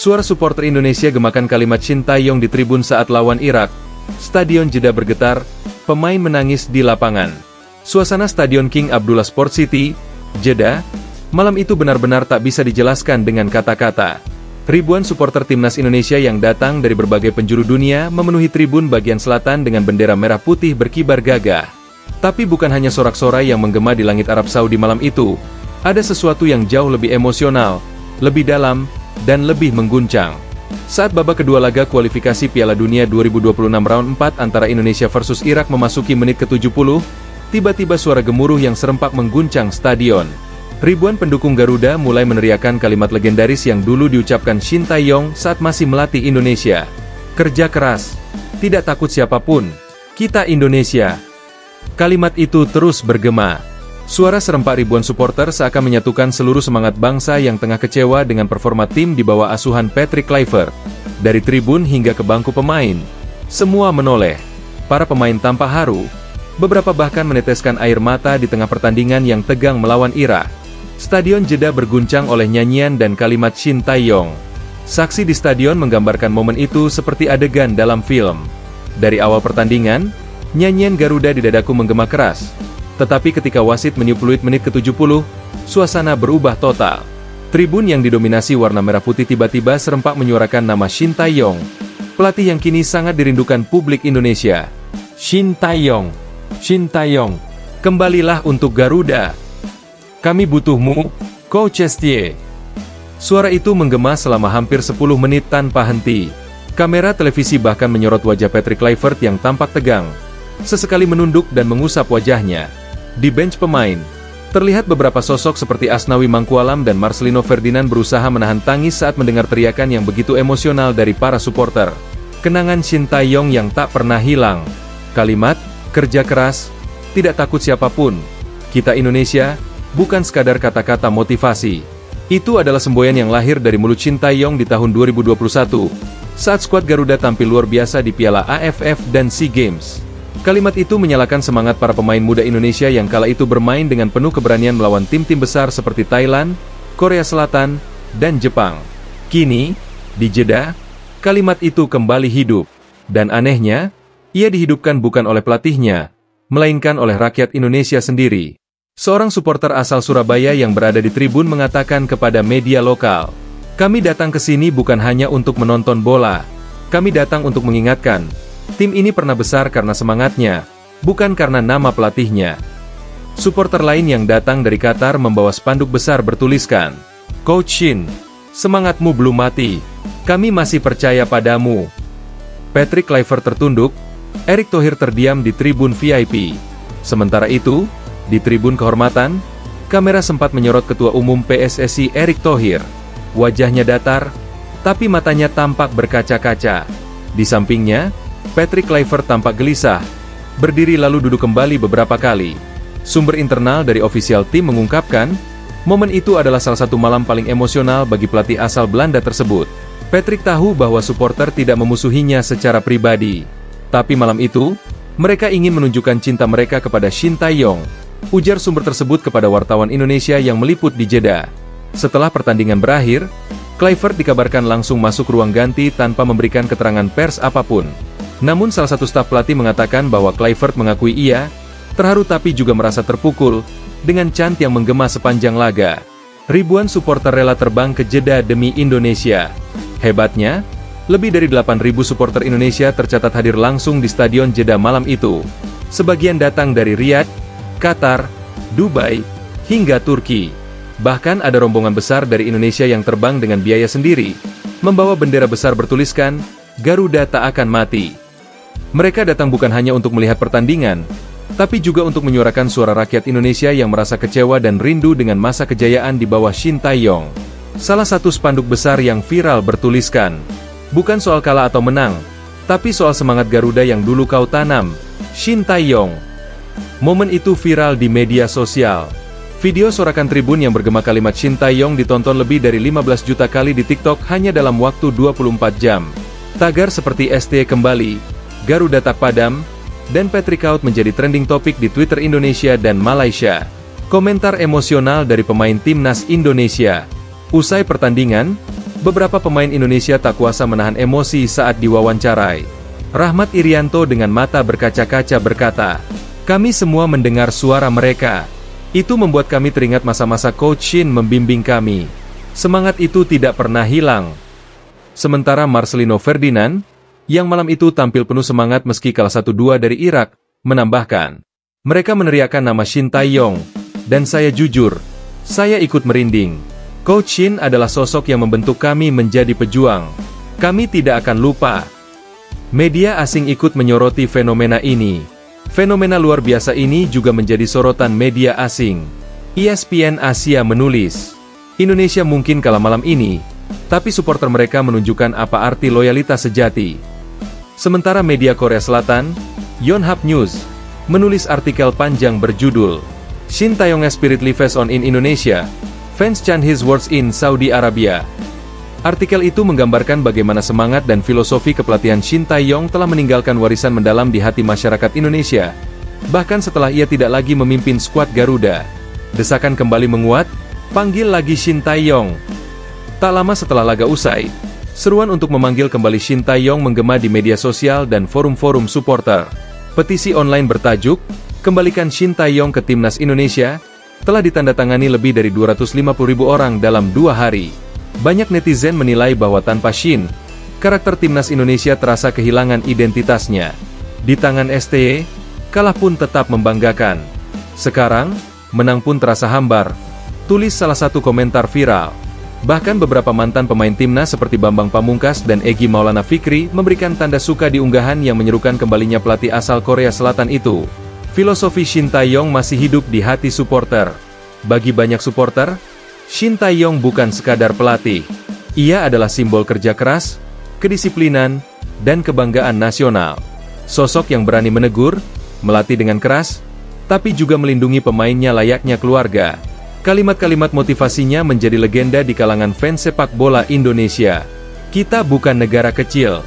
Suara supporter Indonesia gemakan kalimat Shin Tae-yong di tribun saat lawan Irak. Stadion Jeddah bergetar, pemain menangis di lapangan. Suasana Stadion King Abdullah Sport City, Jeddah, malam itu benar-benar tak bisa dijelaskan dengan kata-kata. Ribuan supporter timnas Indonesia yang datang dari berbagai penjuru dunia memenuhi tribun bagian selatan dengan bendera merah putih berkibar gagah. Tapi bukan hanya sorak-sorai yang menggema di langit Arab Saudi malam itu, ada sesuatu yang jauh lebih emosional, lebih dalam, dan lebih mengguncang. Saat babak kedua laga kualifikasi Piala Dunia 2026 round 4 antara Indonesia versus Irak memasuki menit ke-70, tiba-tiba suara gemuruh yang serempak mengguncang stadion. Ribuan pendukung Garuda mulai meneriakkan kalimat legendaris yang dulu diucapkan Shin Tae-yong saat masih melatih Indonesia. Kerja keras, tidak takut siapapun, kita Indonesia. Kalimat itu terus bergema. Suara serempak ribuan supporter seakan menyatukan seluruh semangat bangsa yang tengah kecewa dengan performa tim di bawah asuhan Patrick Kluivert. Dari tribun hingga ke bangku pemain, semua menoleh. Para pemain tampak haru, beberapa bahkan meneteskan air mata di tengah pertandingan yang tegang melawan Irak. Stadion Jeddah berguncang oleh nyanyian dan kalimat Shin Tae-yong. Saksi di stadion menggambarkan momen itu seperti adegan dalam film. Dari awal pertandingan, nyanyian Garuda di dadaku menggema keras. Tetapi ketika wasit meniup peluit menit ke-70, suasana berubah total. Tribun yang didominasi warna merah putih tiba-tiba serempak menyuarakan nama Shin Tae-yong, pelatih yang kini sangat dirindukan publik Indonesia. Shin Tae-yong, Shin Tae-yong, kembalilah untuk Garuda. Kami butuhmu, Coach Estie. Suara itu menggema selama hampir 10 menit tanpa henti. Kamera televisi bahkan menyorot wajah Patrick Kluivert yang tampak tegang. Sesekali menunduk dan mengusap wajahnya. Di bench pemain, terlihat beberapa sosok seperti Asnawi Mangkualam dan Marcelino Ferdinand berusaha menahan tangis saat mendengar teriakan yang begitu emosional dari para supporter. Kenangan Shin Tae-yong yang tak pernah hilang. Kalimat, kerja keras, tidak takut siapapun, kita Indonesia, bukan sekadar kata-kata motivasi. Itu adalah semboyan yang lahir dari mulut Shin Tae-yong di tahun 2021, saat skuad Garuda tampil luar biasa di Piala AFF dan SEA Games. Kalimat itu menyalakan semangat para pemain muda Indonesia yang kala itu bermain dengan penuh keberanian melawan tim-tim besar seperti Thailand, Korea Selatan, dan Jepang. Kini, di Jeddah, kalimat itu kembali hidup. Dan anehnya, ia dihidupkan bukan oleh pelatihnya, melainkan oleh rakyat Indonesia sendiri. Seorang supporter asal Surabaya yang berada di tribun mengatakan kepada media lokal, "Kami datang ke sini bukan hanya untuk menonton bola. Kami datang untuk mengingatkan, tim ini pernah besar karena semangatnya, bukan karena nama pelatihnya." Supporter lain yang datang dari Qatar membawa spanduk besar bertuliskan, "Coach Shin, semangatmu belum mati. Kami masih percaya padamu." Patrick Kluivert tertunduk, Erick Thohir terdiam di tribun VIP. Sementara itu, di tribun kehormatan, kamera sempat menyorot Ketua Umum PSSI Erick Thohir. Wajahnya datar, tapi matanya tampak berkaca-kaca. Di sampingnya, Patrick Kluivert tampak gelisah, berdiri lalu duduk kembali beberapa kali. Sumber internal dari ofisial tim mengungkapkan, momen itu adalah salah satu malam paling emosional bagi pelatih asal Belanda tersebut. Patrick tahu bahwa supporter tidak memusuhinya secara pribadi. Tapi malam itu, mereka ingin menunjukkan cinta mereka kepada Shin Tae-yong, ujar sumber tersebut kepada wartawan Indonesia yang meliput di Jeddah. Setelah pertandingan berakhir, Kluivert dikabarkan langsung masuk ruang ganti tanpa memberikan keterangan pers apapun. Namun salah satu staf pelatih mengatakan bahwa Kluivert mengakui ia terharu tapi juga merasa terpukul dengan chant yang menggema sepanjang laga. Ribuan supporter rela terbang ke Jeddah demi Indonesia. Hebatnya, lebih dari 8.000 supporter Indonesia tercatat hadir langsung di Stadion Jeddah malam itu. Sebagian datang dari Riyadh, Qatar, Dubai, hingga Turki. Bahkan ada rombongan besar dari Indonesia yang terbang dengan biaya sendiri, membawa bendera besar bertuliskan, "Garuda tak akan mati." Mereka datang bukan hanya untuk melihat pertandingan, tapi juga untuk menyuarakan suara rakyat Indonesia yang merasa kecewa dan rindu dengan masa kejayaan di bawah Shin Tae-yong. Salah satu spanduk besar yang viral bertuliskan, "Bukan soal kalah atau menang, tapi soal semangat Garuda yang dulu kau tanam, Shin Tae-yong." Momen itu viral di media sosial. Video sorakan tribun yang bergema kalimat Shin Tae-yong ditonton lebih dari 15 juta kali di TikTok hanya dalam waktu 24 jam. Tagar seperti ST kembali, Garuda tak padam, dan Patrick out menjadi trending topik di Twitter Indonesia dan Malaysia. Komentar emosional dari pemain timnas Indonesia. Usai pertandingan, Beberapa pemain Indonesia tak kuasa menahan emosi saat diwawancarai. Rahmat Irianto dengan mata berkaca-kaca berkata, "Kami semua mendengar suara mereka. Itu membuat kami teringat masa-masa Coach Shin membimbing kami. Semangat itu tidak pernah hilang." Sementara Marcelino Ferdinand, yang malam itu tampil penuh semangat meski kalah 1-2 dari Irak, menambahkan, "Mereka meneriakkan nama Shin Tae-yong, dan saya jujur, saya ikut merinding. Coach Shin adalah sosok yang membentuk kami menjadi pejuang. Kami tidak akan lupa." Media asing ikut menyoroti fenomena ini. Fenomena luar biasa ini juga menjadi sorotan media asing. ESPN Asia menulis, "Indonesia mungkin kalah malam ini, tapi supporter mereka menunjukkan apa arti loyalitas sejati." Sementara media Korea Selatan, Yonhap News, menulis artikel panjang berjudul, "Shin Tae-yong Spirit Lives On in Indonesia, Fans Chant His Words in Saudi Arabia." Artikel itu menggambarkan bagaimana semangat dan filosofi kepelatihan Shin Tae-yong telah meninggalkan warisan mendalam di hati masyarakat Indonesia. Bahkan setelah ia tidak lagi memimpin skuad Garuda, desakan kembali menguat, "Panggil lagi Shin Tae-yong." Tak lama setelah laga usai, seruan untuk memanggil kembali Shin Tae-yong menggema di media sosial dan forum-forum supporter. Petisi online bertajuk, "Kembalikan Shin Tae-yong ke Timnas Indonesia," telah ditandatangani lebih dari 250.000 orang dalam 2 hari. Banyak netizen menilai bahwa tanpa Shin, karakter Timnas Indonesia terasa kehilangan identitasnya. Di tangan STY, kalah pun tetap membanggakan. Sekarang, menang pun terasa hambar, tulis salah satu komentar viral. Bahkan beberapa mantan pemain Timnas seperti Bambang Pamungkas dan Egy Maulana Fikri memberikan tanda suka di unggahan yang menyerukan kembalinya pelatih asal Korea Selatan itu. Filosofi Shin Tae-yong masih hidup di hati supporter. Bagi banyak supporter, Shin Tae-yong bukan sekadar pelatih. Ia adalah simbol kerja keras, kedisiplinan, dan kebanggaan nasional. Sosok yang berani menegur, melatih dengan keras, tapi juga melindungi pemainnya layaknya keluarga. Kalimat-kalimat motivasinya menjadi legenda di kalangan fans sepak bola Indonesia. "Kita bukan negara kecil.